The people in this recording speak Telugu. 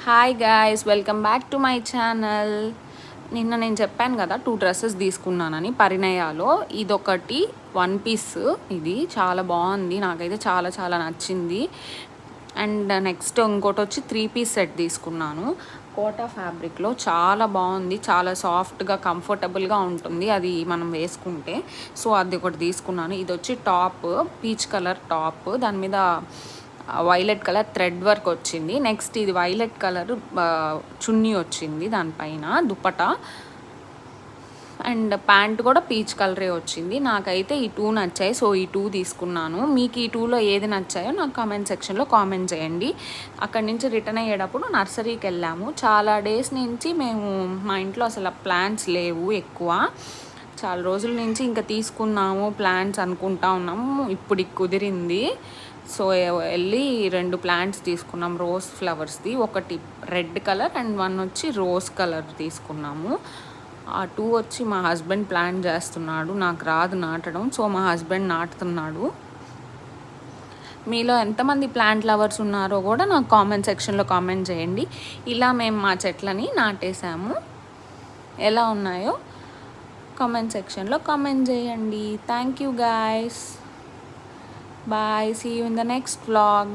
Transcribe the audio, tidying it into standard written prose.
Hi guys, welcome back to my channel. నిన్న నేను చెప్పాను కదా 2 డ్రెస్సెస్ తీసుకున్నానని పరిణయాలో. ఇదొకటి 1 పీస్, ఇది చాలా బాగుంది, నాకైతే చాలా చాలా నచ్చింది. అండ్ నెక్స్ట్ ఇంకోటి వచ్చి 3 పీస్ సెట్ తీసుకున్నాను కోటా ఫ్యాబ్రిక్లో. చాలా బాగుంది, చాలా సాఫ్ట్గా కంఫర్టబుల్గా ఉంటుంది అది మనం వేసుకుంటే. సో అది ఒకటి తీసుకున్నాను. ఇది వచ్చి టాప్, పీచ్ కలర్ టాప్, దాని మీద వైలెట్ కలర్ థ్రెడ్ వర్క్ వచ్చింది. నెక్స్ట్ ఇది వైలెట్ కలర్ చున్నీ వచ్చింది దానిపైన దుపట్టా, అండ్ ప్యాంట్ కూడా పీచ్ కలరే వచ్చింది. నాకైతే ఈ 2 నచ్చాయి, సో ఈ 2 తీసుకున్నాను. మీకు ఈ 2లో ఏది నచ్చాయో నాకు కామెంట్ సెక్షన్లో కామెంట్ చేయండి. అక్కడి నుంచి రిటర్న్ అయ్యేటప్పుడు నర్సరీకి వెళ్ళాము. చాలా డేస్ నుంచి మేము మా ఇంట్లో అసలు ప్లాంట్స్ లేవు ఎక్కువ, చాలా రోజుల నుంచి ఇంకా తీసుకున్నాము ప్లాంట్స్ అనుకుంటా ఉన్నాము. ఇప్పుడు కుదిరింది, సో వెళ్ళి 2 ప్లాంట్స్ తీసుకున్నాం రోజ్ ఫ్లవర్స్ది. ఒకటి రెడ్ కలర్ అండ్ 1 వచ్చి రోజ్ కలర్ తీసుకున్నాము. ఆ 2 వచ్చి మా హస్బెండ్ ప్లాంట్ చేస్తున్నాడు, నాకు రాదు నాటడం, సో మా హస్బెండ్ నాటుతున్నాడు. మీలో ఎంతమంది ప్లాంట్ లవర్స్ ఉన్నారో కూడా నాకు కామెంట్ సెక్షన్లో కామెంట్ చేయండి. ఇలా మేము మా చెట్లని నాటేసాము, ఎలా ఉన్నాయో కామెంట్ సెక్షన్లో కామెంట్ చేయండి. Thank you guys, bye, see you in the next vlog.